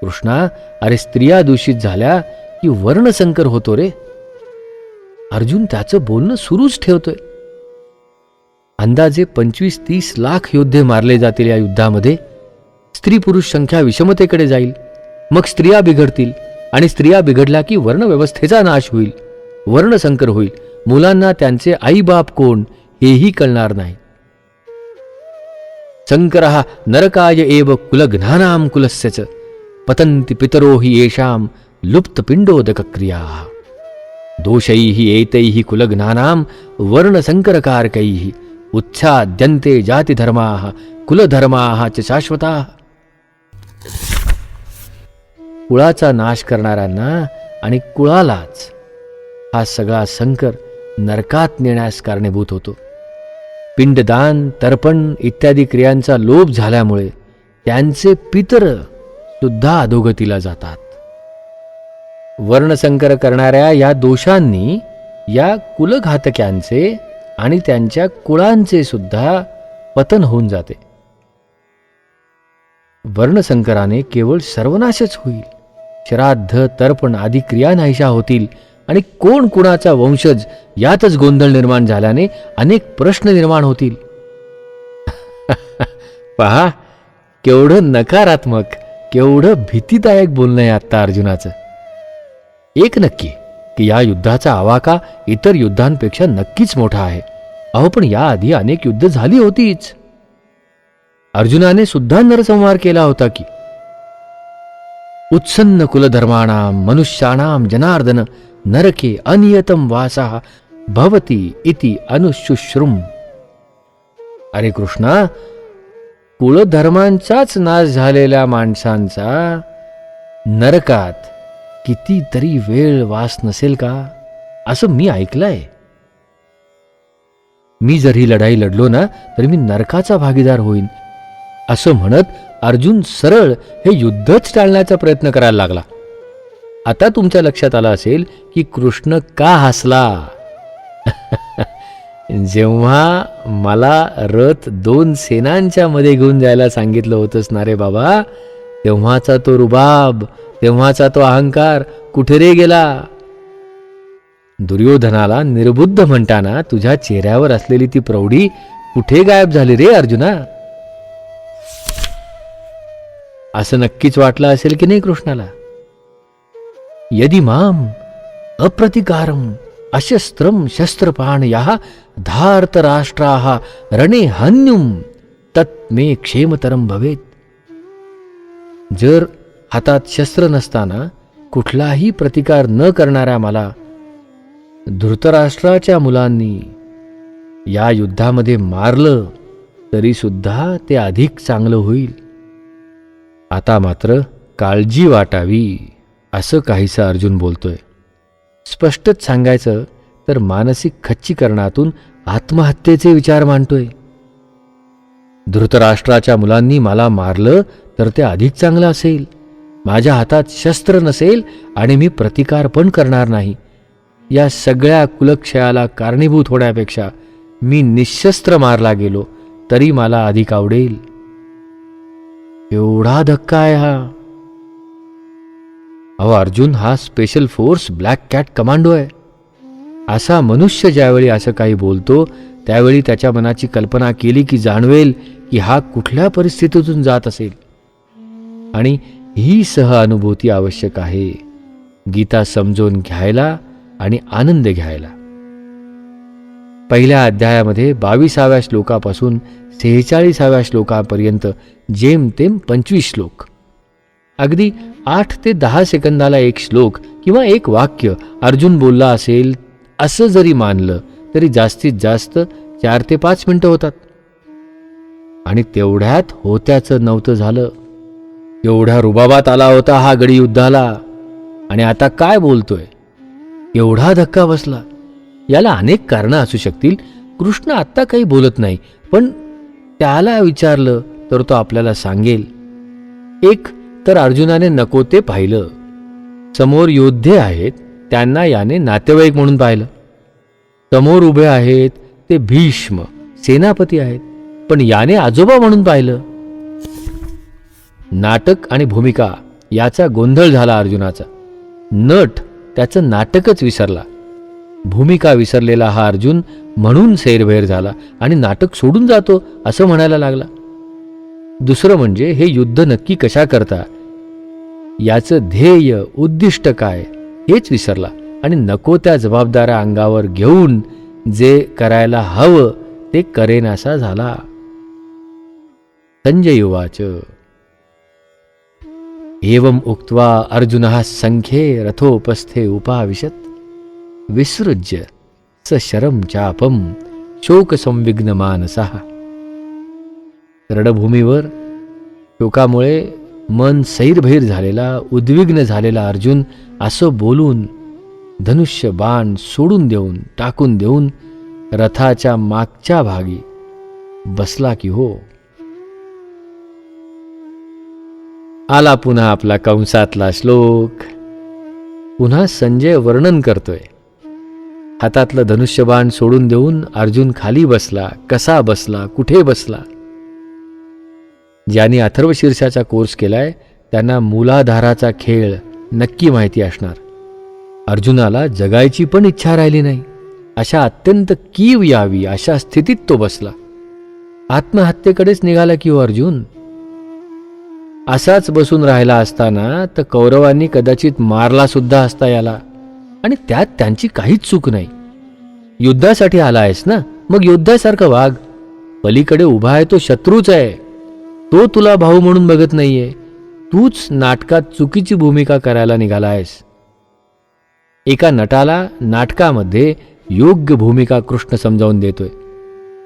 कृष्णा, अरे स्त्रिया दूषित झाल्या की वर्णसंकर होतो रे. अर्जुन त्याचं बोलणं सुरूच ठेवतोय. अंदाजे 25-30 लाख योद्धे मारले जातील या युद्धामध्ये. स्त्री पुरुष संख्या विषमतेकडे जाईल, मग स्त्रिया बिघडतील आणि स्त्रिया बिघडल्या की वर्णव्यवस्थेचा नाश होईल, वर्णसंकर होईल. मुलांना त्यांचे आई बाप कोण हेही कळणार नाही. संकरः नरकाय एव कुलघ्नानां कुलस्य च पतन्ति पितरो हि येषां लुप्तपिण्डोदकक्रियाः दोषैः एतैः कुलघ्नानां वर्णसंकरकारकैः उच्छाद्यन्ते जातिधर्माः कुलधर्माः च शाश्वताः. कुळाचा नाश करणाऱ्यांना आणि कुळालाच हा सगळा संकर नरकात नेण्यास कारणीभूत होतो. पिंडदान, तर्पण इत्यादी क्रियांचा लोप झाल्यामुळे त्यांचे पितर सुद्धा अधोगतीला जातात. वर्णसंकर करणाऱ्या या दोषांनी या कुलघातक्यांचे आणि त्यांच्या कुळांचे सुद्धा पतन होऊन जाते. वर्णसंकराने केवळ सर्वनाशच होईल. श्राद्ध, तर्पण आदी क्रिया नाहीशा होतील आणि कोण कुणाचा वंशज यातच गोंधळ निर्माण झाल्याने अनेक प्रश्न निर्माण होतील. पहा, केवढं नकारात्मक, केवढं भीतीदायक बोलणं आहे आत्ता अर्जुनाचं. एक नक्की की या युद्धाचा आवाका इतर युद्धांपेक्षा नक्कीच मोठा आहे. अहो, पण याआधी अनेक युद्ध झाली होतीच. अर्जुनाने सुद्धा नरसंहार केला होता की. उत्सन्न कुलधर्माणां मनुष्याणां जनार्दन नरके अनियतम वासः भवति इति अनुशुश्रुम. अरे कृष्णा, कुलधर्मांचाच नाश झालेल्या माणसांचा नरकात कितीतरी वेळ वास नसेल का, असं मी ऐकलंय. मी जर ही लढाई लढलो ना तर मी नरकाचा भागीदार होईन, असं म्हणत अर्जुन सरळ हे युद्धच टाळण्याचा प्रयत्न करायला लागला. आता तुमच्या लक्षात आलं असेल की कृष्ण का हसला. जेव्हा मला रथ 2 सेनांच्या मध्ये घेऊन जायला सांगितलं होतंस ना रे बाबा, तेव्हाचा तो रुबाब, तेव्हाचा तो अहंकार कुठे रे गेला. दुर्योधनाला निर्बुद्ध म्हणताना तुझ्या चेहऱ्यावर असलेली ती प्रौढी कुठे गायब झाली रे अर्जुना. असं नक्कीच वाटलं असेल की नाही कृष्णाला. यदि माम अप्रतिकारम अशस्त्रम शस्त्रपाणयाः धार्तराष्ट्राः रणे हन्युम तत् मे क्षेमतरम भवेत. जर हातात शस्त्र नसताना कुठलाही प्रतिकार न करणाऱ्या मला धृतराष्ट्राच्या मुलांनी या युद्धामध्ये मारलं तरी सुद्धा ते अधिक चांगलं होईल. आता मात्र काळजी वाटावी असं काहीसं अर्जुन बोलतोय. स्पष्टच सांगायचं तर मानसिक खच्चीकरणातून आत्महत्येचे विचार मांडतोय. धृतराष्ट्राच्या मुलांनी मला मारलं तर ते अधिक चांगलं असेल. माझ्या हातात शस्त्र नसेल आणि मी प्रतिकार पण करणार नाही. या सगळ्या कुलक्षयाला कारणीभूत होण्यापेक्षा मी निशस्त्र मारला गेलो तरी मला अधिक आवडेल. एवढा धक्का आहे हा. अहो, अर्जुन हा special force black cat commando आहे. असा मनुष्य ज्यावेळी असं काही बोलतो त्यावेळी त्याच्या मनाची कल्पना केली की जाणवेल की हा कुठल्या परिस्थितीतून जात असेल. आणि ही सहअनुभूती आवश्यक आहे गीता समजून घ्यायला आणि आनंद घ्यायला. पहिल्या अध्यायामध्ये 22व्या श्लोकापासून 46व्या श्लोकापर्यंत जेमतेम 25 श्लोक. अगदी 8 ते 10 सेकंदाला एक श्लोक किंवा एक वाक्य अर्जुन बोलला असेल असं जरी मानलं तरी जास्तीत जास्त 4 ते 5 मिनिटं होतात. आणि तेवढ्यात होत्याचं नव्हतं झालं. एवढ्या रुबाबात आला होता हा गडी युद्धाला. आणि आता काय बोलतोय? एवढा धक्का बसला. याला अनेक कारणं असू शकतील. कृष्ण आत्ता काही बोलत नाही, पण त्याला विचारलं तर तो आपल्याला सांगेल. एक तर अर्जुनाने नको ते पाहिलं. समोर योद्धे आहेत, त्यांना याने नातेवाईक म्हणून पाहिलं. समोर उभे आहेत ते भीष्म सेनापती आहेत, पण याने आजोबा म्हणून पाहिलं. नाटक आणि भूमिका याचा गोंधळ झाला अर्जुनाचा. नट त्याचं नाटकच विसरला. भूमिका विसरलेला हा अर्जुन म्हणून सैरभैर झाला आणि नाटक सोडून जातो असं म्हणायला लागला. दुसरं म्हणजे हे युद्ध नक्की कशा करता, याचं ध्येय उद्दिष्ट काय हेच विसरला आणि नको त्या जबाबदाऱ्या अंगावर घेऊन जे करायला हवं ते करेनासा झाला. संजय उवाच एवं उक्त्वा अर्जुनः संख्ये रथोपस्थे उपाविशत् विसृज्य स शरं चापं शोकसंविघ्न मानसः. रणभूमीवर शोकामुळे मन सैरभैर झालेला, उद्विग्न झालेला अर्जुन असं बोलून धनुष्य बाण सोडून देऊन टाकून देऊन रथाच्या मागच्या भागी बसला की हो. आला पुन्हा आपला कंसातला श्लोक. पुन्हा संजय वर्णन करतोय. हातातलं धनुष्यबाण सोडून देऊन अर्जुन खाली बसला. कसा बसला, कुठे बसला? ज्यांनी अथर्वशीर्षाचा कोर्स केलाय त्यांना मूलाधाराचा खेळ नक्की माहिती असणार. अर्जुनाला जगायची पण इच्छा राहिली नाही. अशा अत्यंत कीव यावी अशा स्थितीत तो बसला. आत्महत्येकडेच निघाला की हो अर्जुन. असाच बसून राहिला असताना तर कौरवांनी कदाचित मारला सुद्धा असता याला, आणि त्यात त्यांची काहीच चूक नाही. युद्धासाठी आला आहेस ना, मग योद्ध्यासारखं वाग. पलीकडे उभा आहे तो शत्रूच आहे. तो तुला भाऊ म्हणून बघत नाहीये. तूच नाटकात चुकीची भूमिका करायला निघाला आहेस. एका नटाला नाटकामध्ये योग्य भूमिका कृष्ण समजावून देतोय.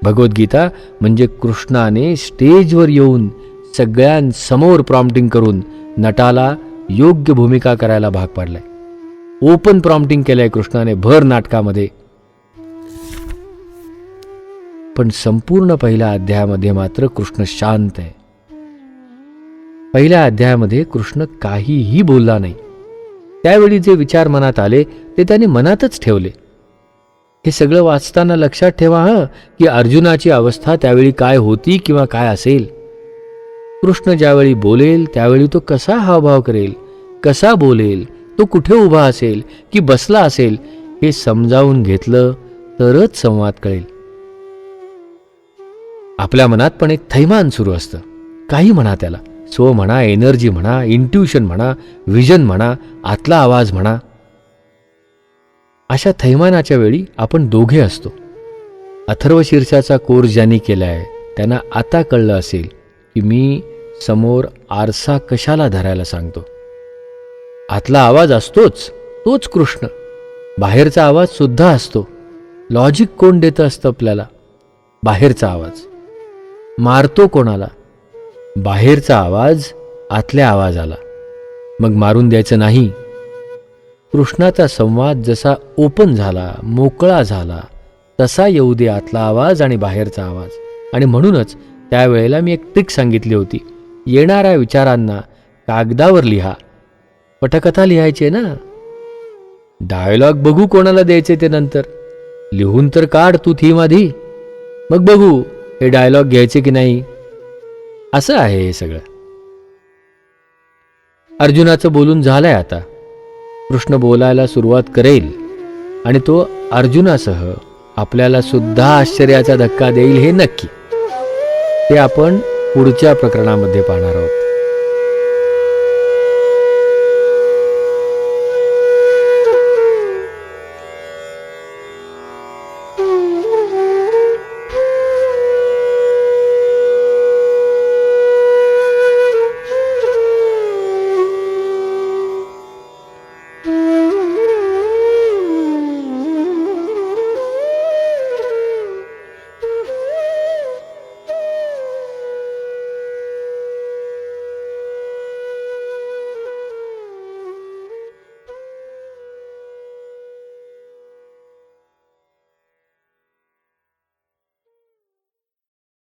भगवद्गीता म्हणजे कृष्णाने स्टेजवर येऊन सगळ्यांसमोर प्रॉम्प्टिंग करून नटाला योग्य भूमिका करायला भाग पाडलाय. ओपन प्रॉम्प्टिंग केलंय कृष्णाने भर नाटकामध्ये. पण संपूर्ण पहिल्या अध्यायामध्ये मात्र कृष्ण शांत आहे. पहिल्या अध्यायामध्ये कृष्ण काहीही बोलला नाही. त्यावेळी जे विचार मनात आले ते त्याने मनातच ठेवले. हे सगळं वाचताना लक्षात ठेवा की अर्जुनाची अवस्था त्यावेळी काय होती किंवा काय असेल. कृष्ण ज्यावेळी बोलेल त्यावेळी तो कसा हावभाव करेल, कसा बोलेल, तो कुठे उभा असेल की बसला असेल हे समजावून घेतलं तरच संवाद कळेल. आपल्या मनात पण एक थैमान सुरू असतं. काही म्हणा त्याला, स्व म्हणा, एनर्जी म्हणा, इंट्युशन म्हणा, विजन म्हणा, आतला आवाज म्हणा. अशा थैमानाच्या वेळी आपण दोघे असतो. अथर्वशीर्षाचा कोर्स ज्यांनी केलाय त्यांना आता कळलं असेल की मी समोर आरसा कशाला धरायला सांगतो. आतला आवाज असतोच, तोच कृष्ण. बाहेरचा आवाज सुद्धा असतो. लॉजिक कोण देतं असतं आपल्याला? बाहेरचा आवाज. मारतो कोणाला? बाहेरचा आवाज आतल्या आवाजाला. मग मारून द्यायचं नाही. कृष्णाचा संवाद जसा ओपन झाला, मोकळा झाला, तसा येऊ दे आतला आवाज आणि बाहेरचा आवाज. आणि म्हणूनच त्यावेळेला मी एक ट्रिक सांगितली होती. येणाऱ्या विचारांना कागदावर लिहा. पटकथा लिहायची ना. डायलॉग बघू कोणाला द्यायचे ते नंतर. लिहून तर काढ तू थीम आधी, मग बघू हे डायलॉग घ्यायचे की नाही. असं आहे हे सगळं. अर्जुनाचं बोलून झालंय आता. कृष्ण बोलायला सुरुवात करेल आणि तो अर्जुनासह आपल्याला सुद्धा आश्चर्याचा धक्का देईल हे नक्की. ते आपण पुढच्या प्रकरणामध्ये पाहणार आहोत.